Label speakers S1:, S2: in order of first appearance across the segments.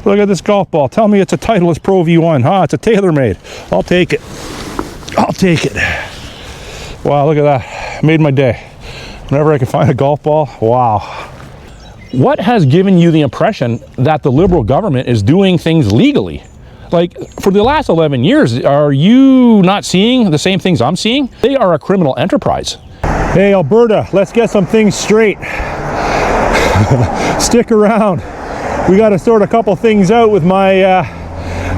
S1: Look at this golf ball. Tell me it's a Titleist Pro V1. Huh? It's a TaylorMade. I'll take it. I'll take it. Wow, look at that. Made my day. Whenever I can find a golf ball, wow. What has given you the impression that the Liberal government is doing things legally? Like, for the last 11 years, are you not seeing the same things I'm seeing? They are a criminal enterprise. Hey, Alberta, let's get some things straight. Stick around. We got to sort a couple things out with my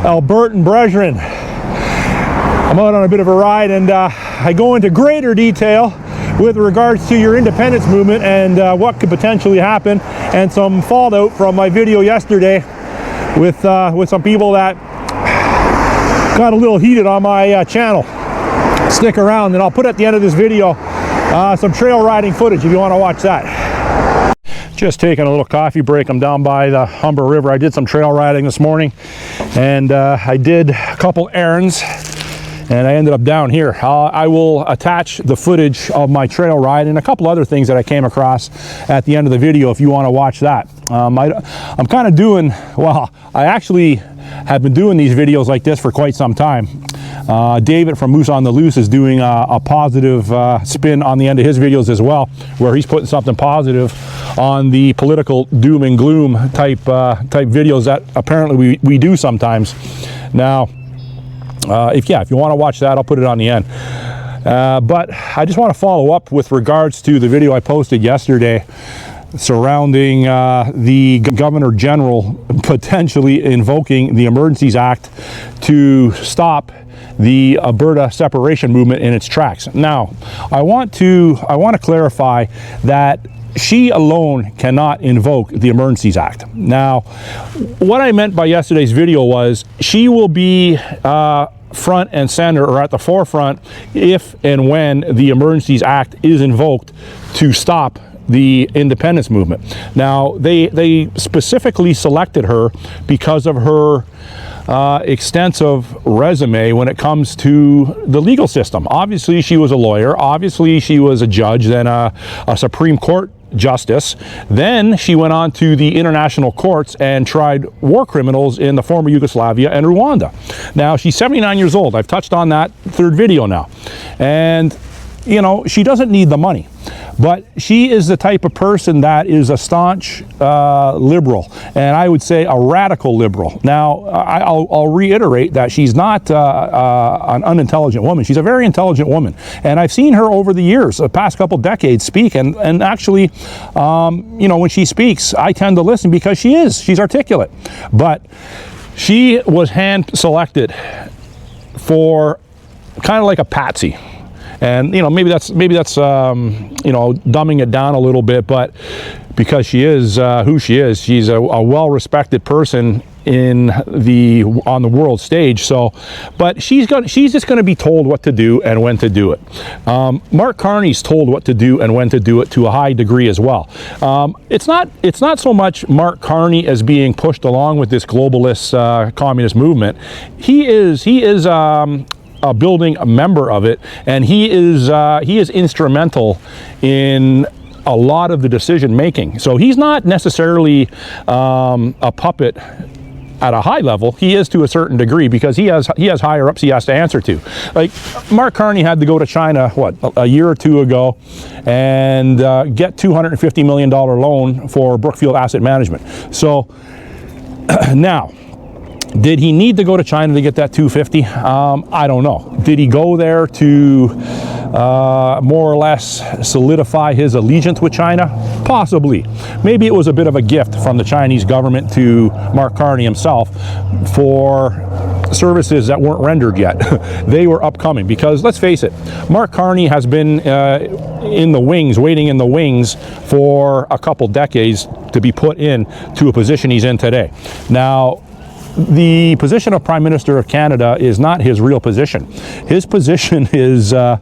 S1: Albertan brethren. I'm out on a bit of a ride, and I go into greater detail with regards to your independence movement and what could potentially happen, and some fallout from my video yesterday with some people that got a little heated on my channel. Stick around, and I'll put at the end of this video some trail riding footage if you want to watch that. Just taking a little coffee break. I'm down by the Humber River. I did some trail riding this morning, and I did a couple errands, and I ended up down here. I will attach the footage of my trail ride and a couple other things that I came across at the end of the video if you want to watch that. I'm kind of doing, well, I actually have been doing these videos like this for quite some time. David from Moose on the Loose is doing a positive spin on the end of his videos as well, where he's putting something positive on the political doom and gloom type videos that apparently we do sometimes. Now, if you want to watch that, I'll put it on the end. But I just want to follow up with regards to the video I posted yesterday surrounding the Governor General potentially invoking the Emergencies Act to stop the Alberta separation movement in its tracks. Now, I want to clarify that she alone cannot invoke the Emergencies Act. Now, what I meant by yesterday's video was she will be front and center, or at the forefront, if and when the Emergencies Act is invoked to stop the independence movement. Now, they specifically selected her because of her extensive resume when it comes to the legal system. Obviously, she was a lawyer. Obviously, she was a judge, then a Supreme Court justice. Then she went on to the international courts and tried war criminals in the former Yugoslavia and Rwanda. Now, she's 79 years old. I've touched on that third video now. And, you know, she doesn't need the money. But she is the type of person that is a staunch liberal, and I would say a radical liberal. Now, I'll reiterate that she's not an unintelligent woman. She's a very intelligent woman, and I've seen her over the years, the past couple decades, speak, and actually, you know, when she speaks, I tend to listen because she's articulate. But she was hand-selected for kind of like a patsy. And, you know, maybe that's you know, dumbing it down a little bit, but because she is who she is, she's a well-respected person on the world stage. So, but she's just going to be told what to do and when to do it. Mark Carney's told what to do and when to do it to a high degree as well. It's not so much Mark Carney as being pushed along with this globalist communist movement. He is a building a member of it, and he is instrumental in a lot of the decision making. So he's not necessarily a puppet at a high level. He is to a certain degree because he has higher ups he has to answer to. Like Mark Carney had to go to China a year or two ago and get $250 million loan for Brookfield Asset Management. So now, did he need to go to China to get that 250? I don't know. Did he go there to more or less solidify his allegiance with China? Possibly. Maybe it was a bit of a gift from the Chinese government to Mark Carney himself for services that weren't rendered yet. They were upcoming because, let's face it, Mark Carney has been in the wings, waiting in the wings for a couple decades to be put in to a position he's in today. Now, the position of Prime Minister of Canada is not his real position. His position is a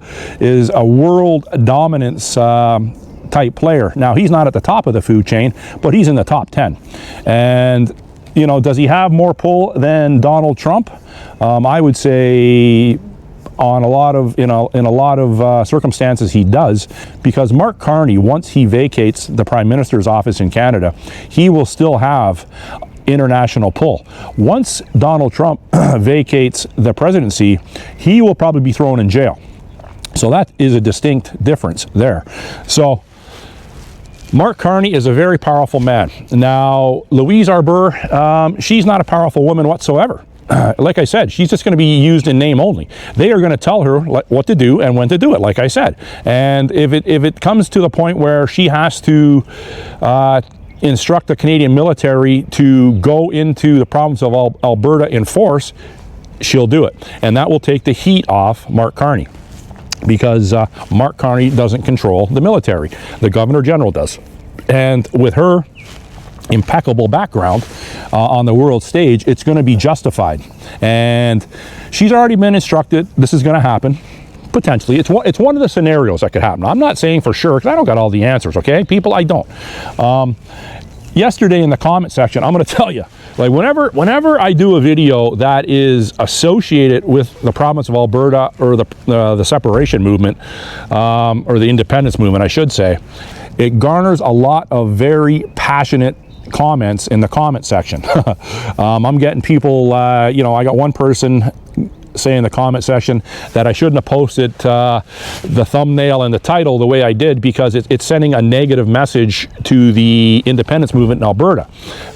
S1: world dominance type player. Now, he's not at the top of the food chain, but he's in the top 10. And, you know, does he have more pull than Donald Trump? I would say in a lot of circumstances he does, because Mark Carney, once he vacates the Prime Minister's office in Canada, he will still have international pull. Once Donald Trump vacates the presidency, he will probably be thrown in jail. So that is a distinct difference there. So Mark Carney is a very powerful man. Now, Louise Arbour, she's not a powerful woman whatsoever. Like I said, she's just going to be used in name only. They are going to tell her what to do and when to do it, like I said. And if it comes to the point where she has to instruct the Canadian military to go into the province of Alberta in force, she'll do it. And that will take the heat off Mark Carney, because Mark Carney doesn't control the military. The Governor General does. And with her impeccable background on the world stage, it's going to be justified. And she's already been instructed this is going to happen. Potentially. It's one of the scenarios that could happen. I'm not saying for sure, because I don't got all the answers, okay? People, I don't. Yesterday in the comment section, I'm going to tell you, like whenever I do a video that is associated with the province of Alberta, or the separation movement, or the independence movement, I should say, it garners a lot of very passionate comments in the comment section. I'm getting people, I got one person say in the comment section that I shouldn't have posted the thumbnail and the title the way I did, because it's sending a negative message to the independence movement in Alberta.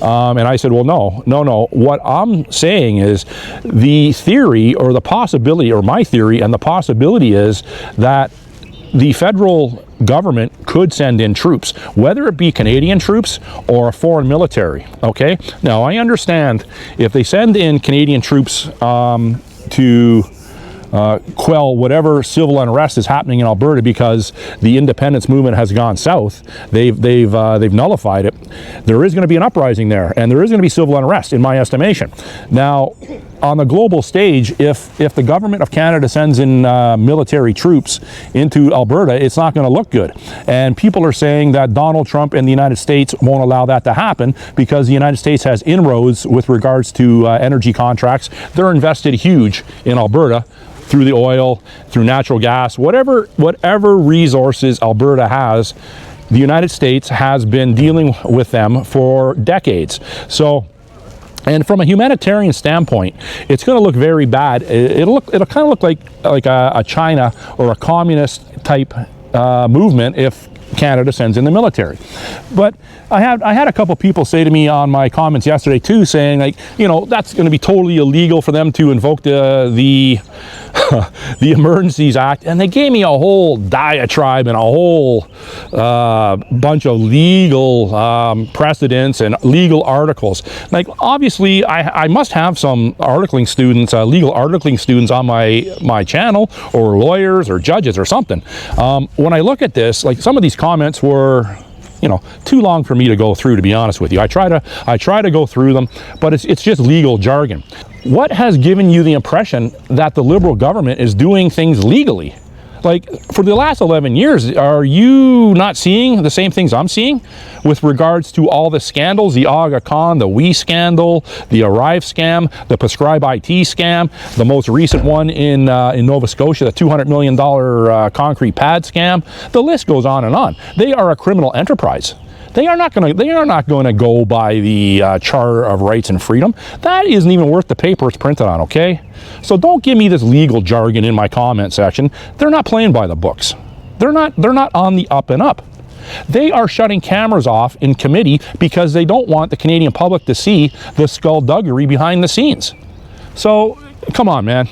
S1: And I said, well, no. What I'm saying is the theory, or the possibility, or my theory and the possibility is that the federal government could send in troops, whether it be Canadian troops or a foreign military, okay? Now, I understand if they send in Canadian troops to quell whatever civil unrest is happening in Alberta, because the independence movement has gone south, they've nullified it, there is going to be an uprising there, and there is going to be civil unrest, in my estimation. Now, on the global stage, if the government of Canada sends in military troops into Alberta, it's not going to look good. And people are saying that Donald Trump and the United States won't allow that to happen, because the United States has inroads with regards to energy contracts. They're invested huge in Alberta, through the oil, through natural gas, whatever resources Alberta has, the United States has been dealing with them for decades. So, and from a humanitarian standpoint, it's going to look very bad. It'll kind of look like a China or a communist type movement if Canada sends in the military. But I had a couple people say to me on my comments yesterday too, saying, like, that's going to be totally illegal for them to invoke the Emergencies Act, and they gave me a whole diatribe and a whole bunch of legal precedents and legal articles. Like, obviously, I must have some articling students, legal articling students on my channel, or lawyers or judges or something. When I look at this, like, some of these comments were, too long for me to go through, to be honest with you. I try to go through them, but it's just legal jargon. What has given you the impression that the Liberal government is doing things legally? Like, for the last 11 years, are you not seeing the same things I'm seeing with regards to all the scandals, the Aga Khan, the We scandal, the Arrive scam, the Prescribe IT scam, the most recent one in Nova Scotia, the $200 million concrete pad scam? The list goes on and on. They are a criminal enterprise. They are not going to go by the Charter of Rights and Freedom. That isn't even worth the paper it's printed on, okay? So don't give me this legal jargon in my comment section. They're not playing by the books. They're not on the up and up. They are shutting cameras off in committee because they don't want the Canadian public to see the skullduggery behind the scenes. So, come on, man.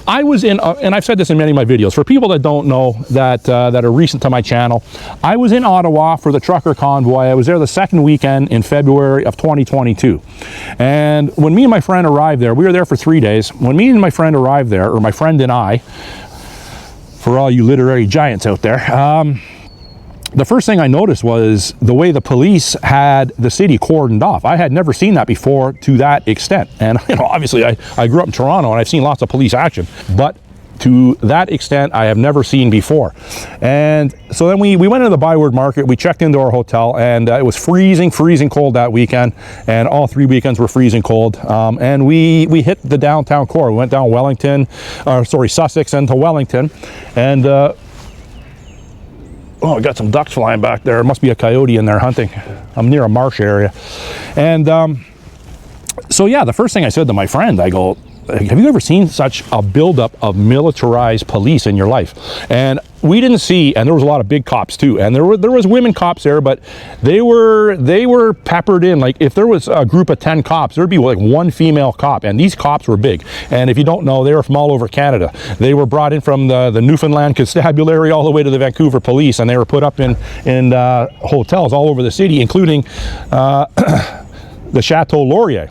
S1: I was in, and I've said this in many of my videos, for people that don't know, that are recent to my channel, I was in Ottawa for the trucker convoy. I was there the second weekend in February of 2022. And when me and my friend arrived there, we were there for 3 days. When me and my friend arrived there, or my friend and I, for all you literary giants out there, the first thing I noticed was the way the police had the city cordoned off. I had never seen that before to that extent. And obviously I grew up in Toronto and I've seen lots of police action, but to that extent I have never seen before. And so then we went into the Byward Market, we checked into our hotel, and it was freezing cold that weekend, and all 3 weekends were freezing cold. And we hit the downtown core. We went down Sussex into Wellington, and oh, I got some ducks flying back there. There must be a coyote in there hunting. I'm near a marsh area. And So yeah, the first thing I said to my friend, I go, have you ever seen such a buildup of militarized police in your life? And we didn't see, and there was a lot of big cops too, and there was women cops there, but they were peppered in. Like if there was a group of 10 cops, there'd be like one female cop, and these cops were big. And if you don't know, they were from all over Canada. They were brought in from the Newfoundland Constabulary all the way to the Vancouver Police, and they were put up in hotels all over the city, including the Chateau Laurier,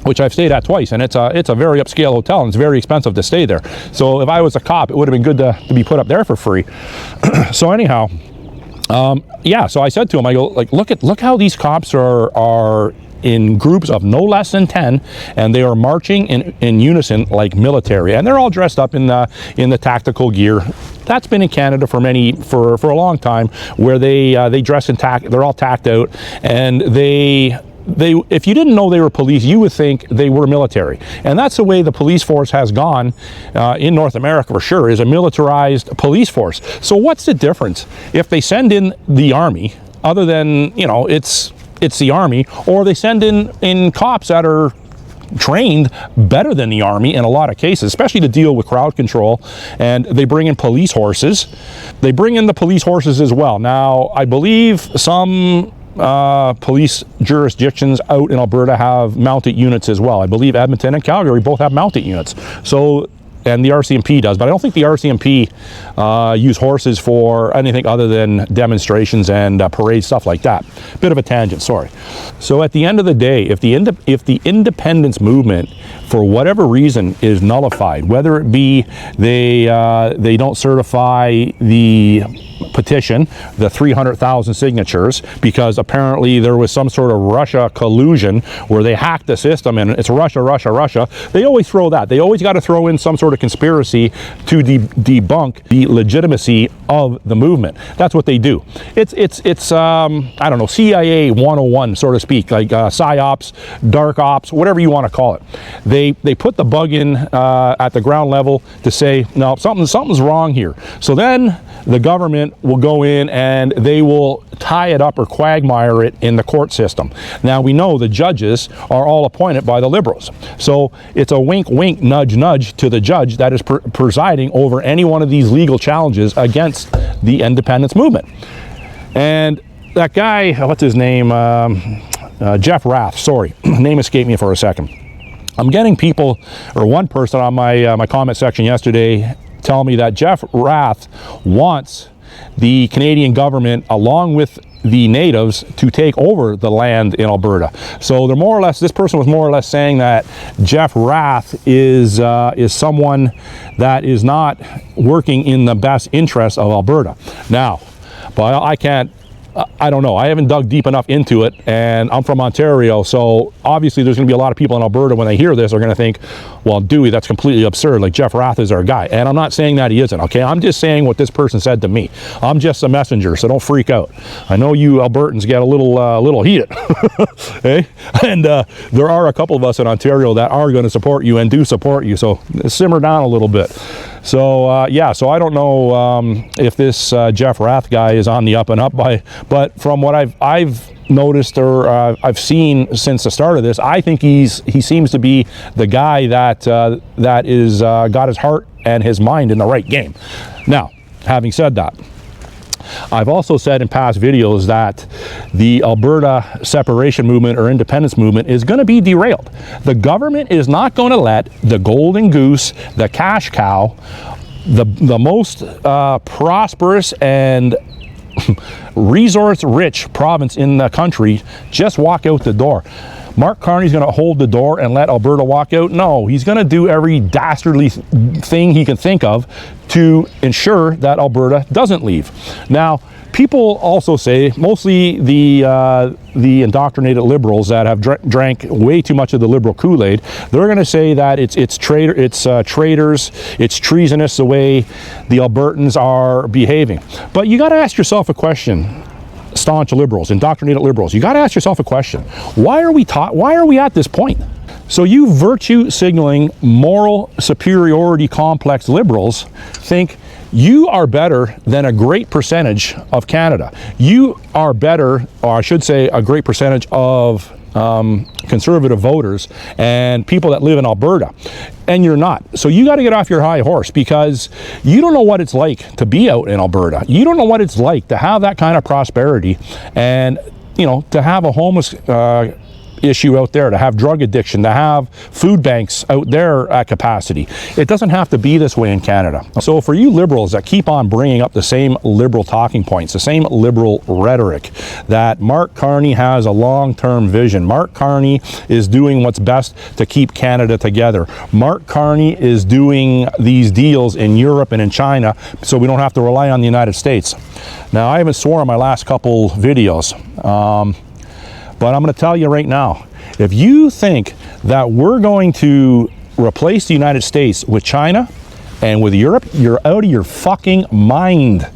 S1: which I've stayed at twice, and it's a very upscale hotel, and it's very expensive to stay there. So if I was a cop, it would have been good to be put up there for free. So anyhow, yeah, so I said to him, I go, like, look how these cops are in groups of no less than 10, and they are marching in unison like military, and they're all dressed up in the tactical gear. That's been in Canada for a long time, where they dress in they're all tacked out, and they if you didn't know they were police, you would think they were military. And that's the way the police force has gone in North America for sure, is a militarized police force. So what's the difference if they send in the army, other than, you know, it's the army, or they send in cops that are trained better than the army in a lot of cases, especially to deal with crowd control, and they bring in police horses. They bring in the police horses as well. Now, I believe some police jurisdictions out in Alberta have mounted units as well. I believe Edmonton and Calgary both have mounted units. So, and the RCMP does, but I don't think the RCMP use horses for anything other than demonstrations and parades, stuff like that. Bit of a tangent, sorry. So at the end of the day, if the independence movement, for whatever reason, is nullified, whether it be they don't certify the petition, the 300,000 signatures, because apparently there was some sort of Russia collusion where they hacked the system, and it's Russia. They always throw that. They always got to throw in some sort of conspiracy to debunk the legitimacy of the movement. That's what they do. It's I don't know, CIA 101, so to speak, like psyops, dark ops, whatever you want to call it. They put the bug in at the ground level to say, no, something's wrong here. So then the government will go in and they will tie it up or quagmire it in the court system. Now, we know the judges are all appointed by the Liberals. So it's a wink, wink, nudge, nudge to the judge that is presiding over any one of these legal challenges against the independence movement. And that guy, what's his name? Jeff Rath, sorry, name escaped me for a second. I'm getting people, or one person on my comment section yesterday tell me that Jeff Rath wants the Canadian government, along with the natives, to take over the land in Alberta. So they're more or less, this person was more or less saying that Jeff Rath is someone that is not working in the best interest of Alberta. Now, but I don't know. I haven't dug deep enough into it, and I'm from Ontario, so obviously there's going to be a lot of people in Alberta, when they hear this, are going to think, well, Dewey, that's completely absurd. Like, Jeff Rath is our guy. And I'm not saying that he isn't, okay? I'm just saying what this person said to me. I'm just a messenger, so don't freak out. I know you Albertans get a little heated, okay? And there are a couple of us in Ontario that are going to support you and do support you, so simmer down a little bit. So yeah, so I don't know if this Jeff Rath guy is on the up and up, but from what I've noticed, or I've seen since the start of this, I think he seems to be the guy that is got his heart and his mind in the right game. Now, having said that, I've also said in past videos that the Alberta separation movement or independence movement is going to be derailed. The government is not going to let the golden goose, the cash cow, the most prosperous and resource-rich province in the country just walk out the door. Mark Carney's going to hold the door and let Alberta walk out? No, he's going to do every dastardly thing he can think of to ensure that Alberta doesn't leave. Now, people also say, mostly the indoctrinated Liberals that have drank way too much of the Liberal Kool-Aid, they're going to say that it's traitors, it's treasonous the way the Albertans are behaving. But you got to ask yourself a question. Staunch Liberals, indoctrinated Liberals, you got to ask yourself a question. Why are we at this point? So you virtue signaling, moral superiority complex Liberals think you are better than a great percentage of Canada. You are better, or I should say a great percentage of conservative voters and people that live in Alberta, and you're not. So you got to get off your high horse, because you don't know what it's like to be out in Alberta. You don't know what it's like to have that kind of prosperity, and you know, to have a homeless issue out there, to have drug addiction, to have food banks out there at capacity. It doesn't have to be this way in Canada. So for you liberals that keep on bringing up the same liberal talking points, the same liberal rhetoric, that Mark Carney has a long-term vision. Mark Carney is doing what's best to keep Canada together. Mark Carney is doing these deals in Europe and in China so we don't have to rely on the United States. Now, I haven't sworn in my last couple videos, but I'm going to tell you right now, if you think that we're going to replace the United States with China and with Europe, you're out of your fucking mind.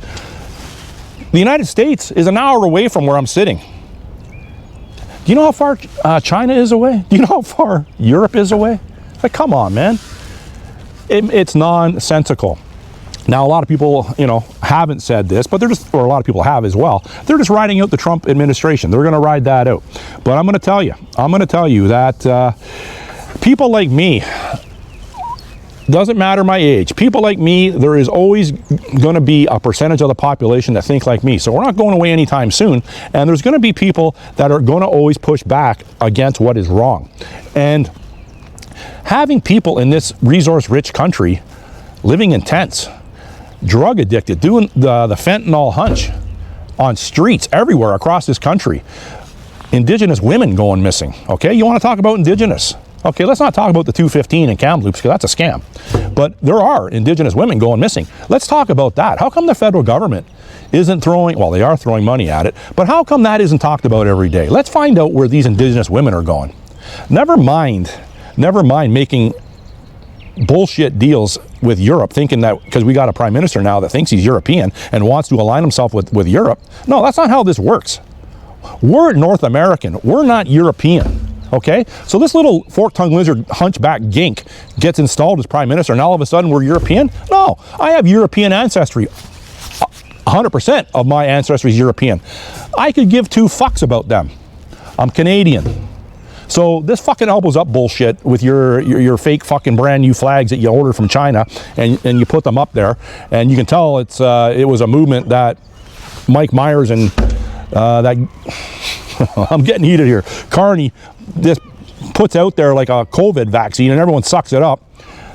S1: The United States is an hour away from where I'm sitting. Do you know how far China is away? Do you know how far Europe is away? Like, come on, man. It's nonsensical. Now, a lot of people, you know, haven't said this, but they're just, or a lot of people have as well. They're just riding out the Trump administration. They're going to ride that out. But I'm going to tell you that people like me, doesn't matter my age, people like me, there is always going to be a percentage of the population that think like me. So we're not going away anytime soon. And there's going to be people that are going to always push back against what is wrong. And having people in this resource-rich country living in tents, drug addicted, doing the fentanyl hunch on streets everywhere across this country, Indigenous women going missing. Okay, you want to talk about Indigenous? Okay, let's not talk about the 215 in Kamloops, because that's a scam. But there are Indigenous women going missing. Let's talk about that. How come the federal government isn't throwing, well, they are throwing money at it, but how come that isn't talked about every day? Let's find out where these Indigenous women are going. Never mind making bullshit deals with Europe, thinking that because we got a prime minister now that thinks he's European and wants to align himself with Europe. No, that's not how this works. We're North American. We're not European. Okay? So this little fork-tongued lizard hunchback gink gets installed as prime minister, and all of a sudden we're European? No, I have European ancestry. 100% of my ancestry is European. I could give two fucks about them. I'm Canadian. So this fucking elbows up bullshit with your fake fucking brand new flags that you order from China, and you put them up there, and you can tell it was a movement that Mike Myers and that I'm getting heated here. Carney just puts out there like a COVID vaccine, and everyone sucks it up.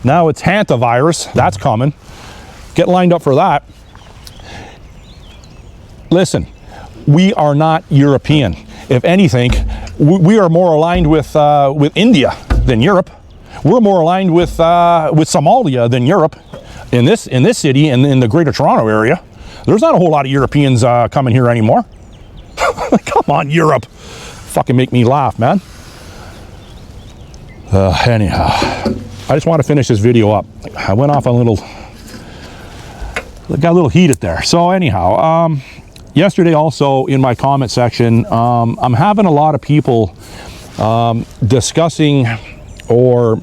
S1: Now it's hantavirus. That's coming. Get lined up for that. Listen, we are not European. If anything, we are more aligned with India than Europe. We're more aligned with Somalia than Europe. In this city and in the Greater Toronto area, there's not a whole lot of Europeans coming here anymore. Come on, Europe! Fucking make me laugh, man. Anyhow, I just want to finish this video up. I went off on got a little heated there. So anyhow, yesterday also in my comment section, I'm having a lot of people discussing or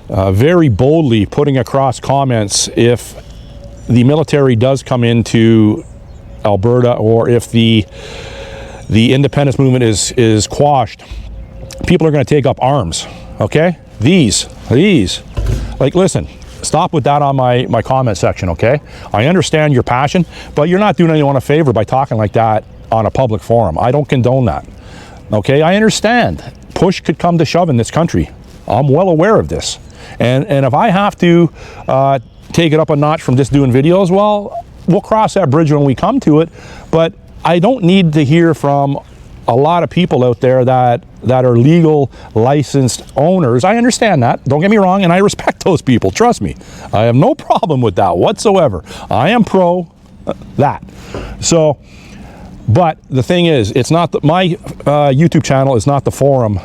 S1: very boldly putting across comments if the military does come into Alberta, or if the independence movement is quashed, people are going to take up arms. Okay, these like, listen, stop with that on my comment section. Okay, I understand your passion, but you're not doing anyone a favor by talking like that on a public forum. I don't condone that. Okay, I understand push could come to shove in this country. I'm well aware of this, and if I have to take it up a notch from just doing videos, well, we'll cross that bridge when we come to it. But I don't need to hear from a lot of people out there that are legal licensed owners. I understand that, don't get me wrong, and I respect those people, trust me. I have no problem with that whatsoever. I am pro that. So, but the thing is, it's not my YouTube channel is not the forum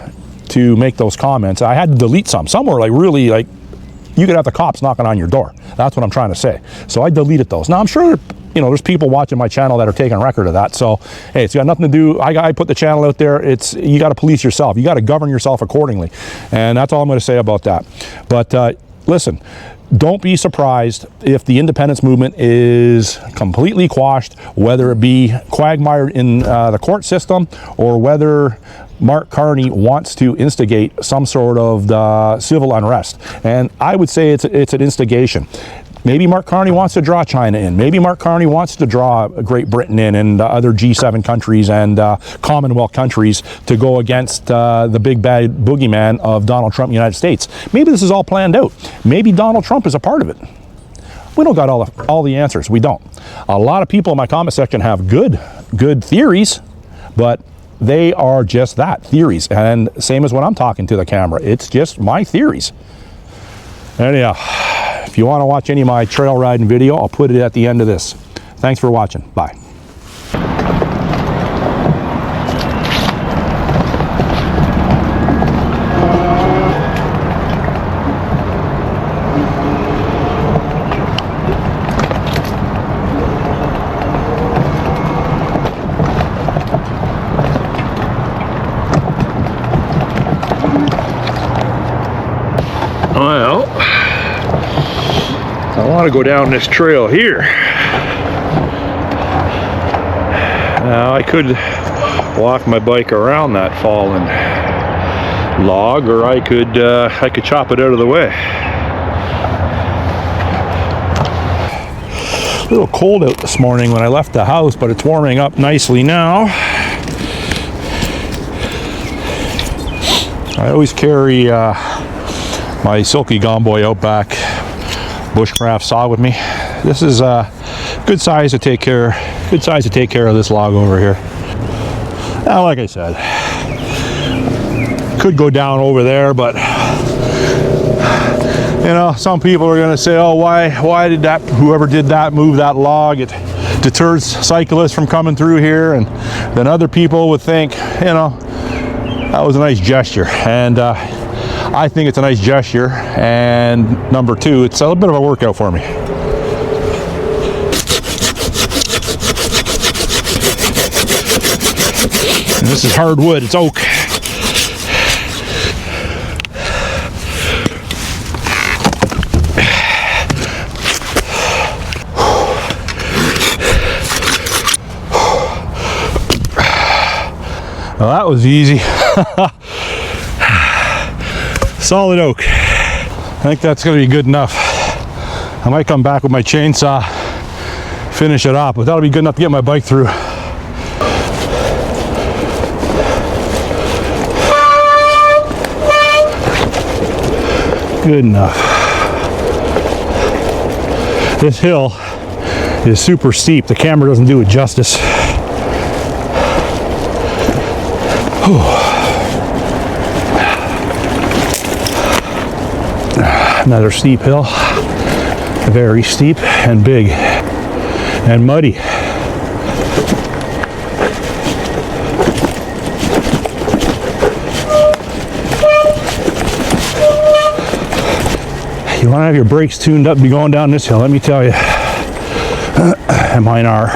S1: to make those comments. I had to delete some were like really like, you could have the cops knocking on your door. That's what I'm trying to say. So I deleted those. Now I'm sure, you know, there's people watching my channel that are taking record of that. So, hey, it's got nothing to do, I put the channel out there. You got to police yourself. You got to govern yourself accordingly. And that's all I'm going to say about that. But listen, don't be surprised if the independence movement is completely quashed, whether it be quagmired in the court system or whether Mark Carney wants to instigate some sort of civil unrest. And I would say it's an instigation. Maybe Mark Carney wants to draw China in. Maybe Mark Carney wants to draw Great Britain in and other G7 countries and Commonwealth countries to go against the big bad boogeyman of Donald Trump in the United States. Maybe this is all planned out. Maybe Donald Trump is a part of it. We don't got all the answers. We don't. A lot of people in my comment section have good theories, but they are just that, theories. And same as when I'm talking to the camera. It's just my theories. Anyhow, if you want to watch any of my trail riding video, I'll put it at the end of this. Thanks for watching. Bye. Well, I want to go down this trail here. Now I could walk my bike around that fallen log, or I could chop it out of the way. A little cold out this morning when I left the house, but it's warming up nicely now. I always carry my Silky Gomboy Outback bushcraft saw with me. This is a good size to take care of this log over here. Now, like I said, could go down over there, but you know, some people are going to say, oh, why did whoever did that move that log? It deters cyclists from coming through here. And then other people would think, you know, that was a nice gesture. And I think it's a nice gesture, and number two, it's a little bit of a workout for me. And this is hardwood, it's oak. Well, that was easy. Solid oak. I think that's going to be good enough. I might come back with my chainsaw, finish it off, but that'll be good enough to get my bike through. Good enough. This hill is super steep. The camera doesn't do it justice. Whew. Another steep hill, very steep and big and muddy. You want to have your brakes tuned up to be going down this hill, let me tell you. And mine are.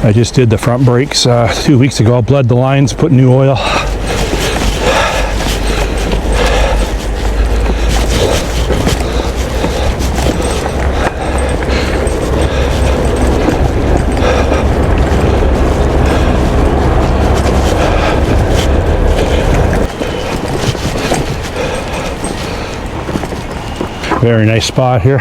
S1: I just did the front brakes 2 weeks ago, bled the lines, put new oil. Very nice spot here.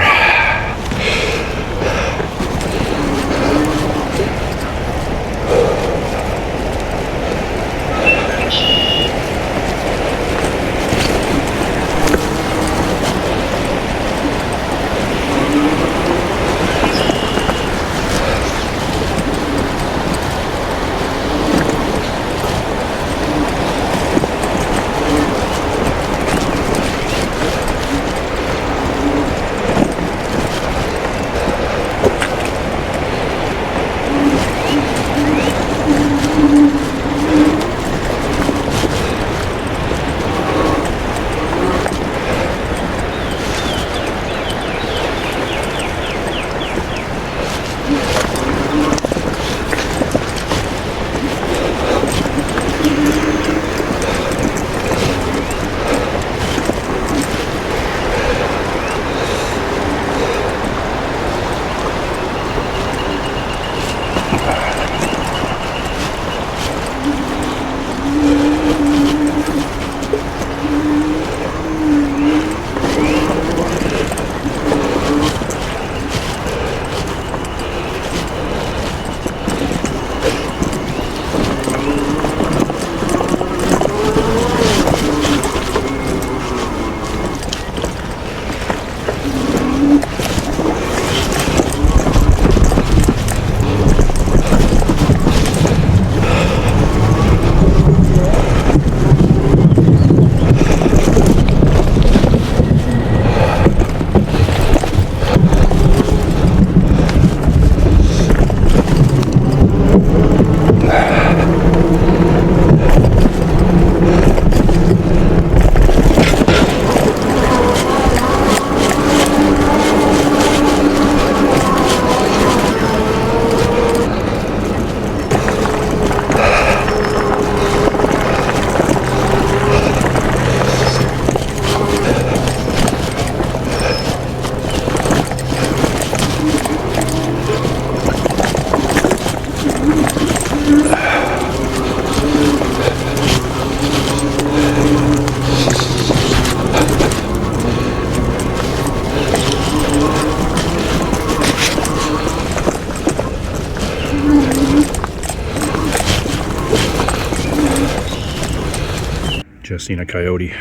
S1: just seen a coyote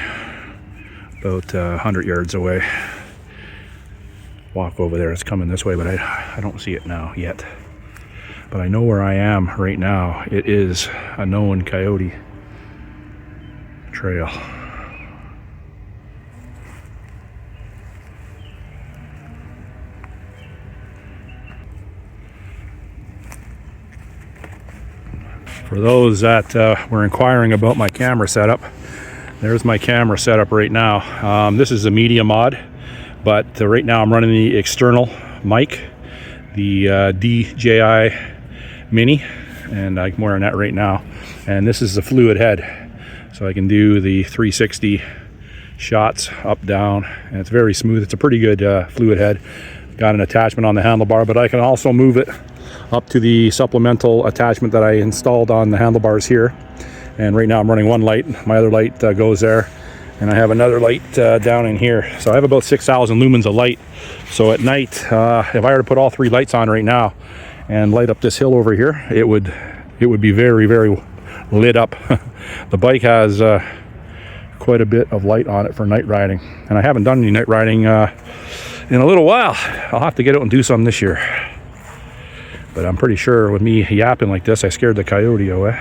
S1: about 100 yards away. Walk over there. It's coming this way, but I don't see it now yet. But I know where I am right now. It is a known coyote trail. For those that were inquiring about my camera setup, there's my camera setup right now. This is a media mod, but right now I'm running the external mic, the DJI Mini, and I'm wearing that right now. And this is the fluid head, so I can do the 360 shots up, down, and it's very smooth. It's a pretty good fluid head. Got an attachment on the handlebar, but I can also move it up to the supplemental attachment that I installed on the handlebars here. And right now I'm running one light. My other light goes there, and I have another light down in here. So I have about 6,000 lumens of light. So at night, if I were to put all 3 lights on right now and light up this hill over here, it would be very, very lit up. The bike has quite a bit of light on it for night riding, and I haven't done any night riding in a little while. I'll have to get out and do some this year. But I'm pretty sure with me yapping like this, I scared the coyote away.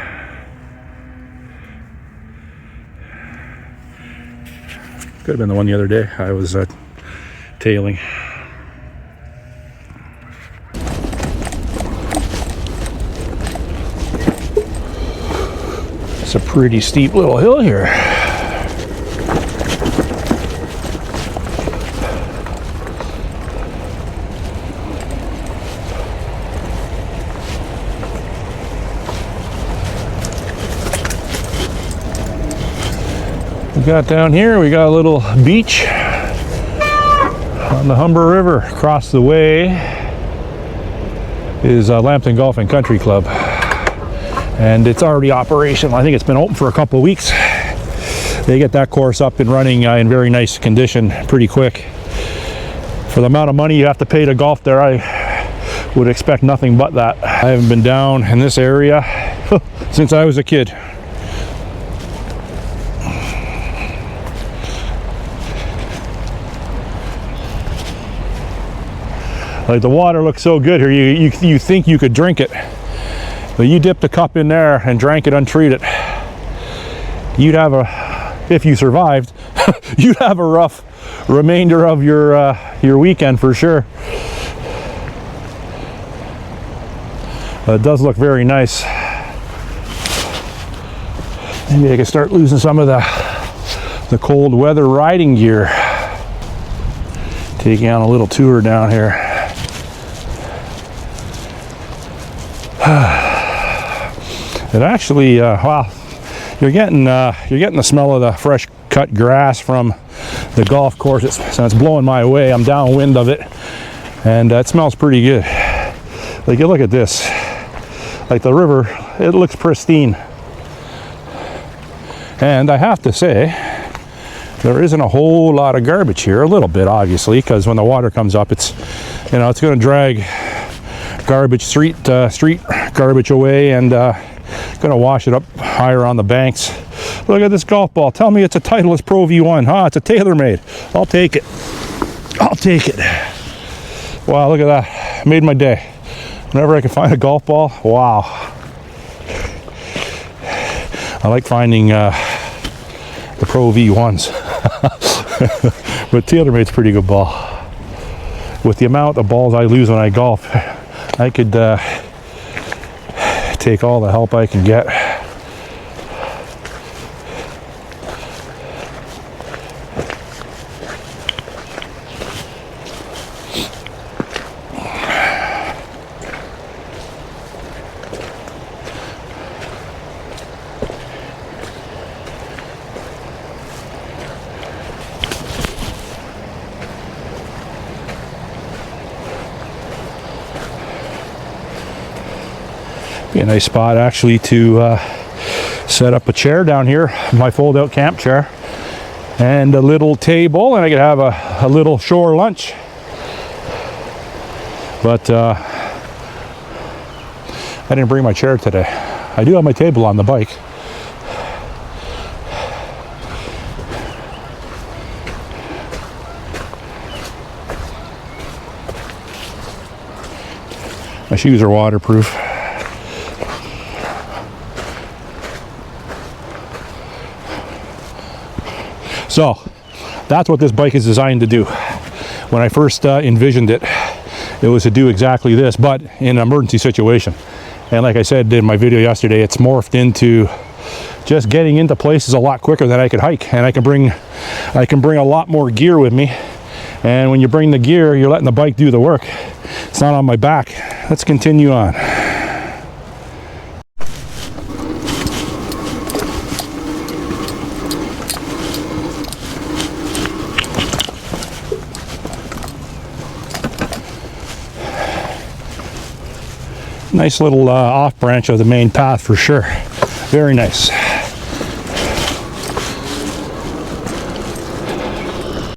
S1: Could have been the one the other day I was tailing. It's a pretty steep little hill here. Got down here, we got a little beach on the Humber River. Across the way is Lambton Golf and Country Club, and it's already operational. I think it's been open for a couple of weeks. They get that course up and running in very nice condition pretty quick. For the amount of money you have to pay to golf there, I would expect nothing but that. I haven't been down in this area since I was a kid. Like, the water looks so good here, you think you could drink it, but you dipped a cup in there and drank it untreated, you'd have if you survived, you'd have a rough remainder of your weekend for sure. It does look very nice. Maybe I can start losing some of the cold weather riding gear. Taking on a little tour down here. It actually, well, you're getting the smell of the fresh cut grass from the golf course. So it's blowing my way. I'm downwind of it, and it smells pretty good. Like, you look at this, like the river, it looks pristine. And I have to say, there isn't a whole lot of garbage here. A little bit, obviously, because when the water comes up, it's going to drag garbage, street garbage away, and going to wash it up higher on the banks. Look at this golf ball. Tell me it's a Titleist Pro V1. It's a TaylorMade. I'll take it. I'll take it. Wow, look at that. Made my day. Whenever I can find a golf ball, wow. I like finding the Pro V1s. But TaylorMade's a pretty good ball. With the amount of balls I lose when I golf, I could take all the help I can get. Be a nice spot actually to set up a chair down here, my fold-out camp chair, and a little table, and I could have a little shore lunch. But I didn't bring my chair today. I do have my table on the bike. My shoes are waterproof. So that's what this bike is designed to do. When I first envisioned it, it was to do exactly this, but in an emergency situation. And like I said in my video yesterday, it's morphed into just getting into places a lot quicker than I could hike. And I can bring a lot more gear with me. And when you bring the gear, you're letting the bike do the work. It's not on my back. Let's continue on. Nice little off branch of the main path for sure. Very nice.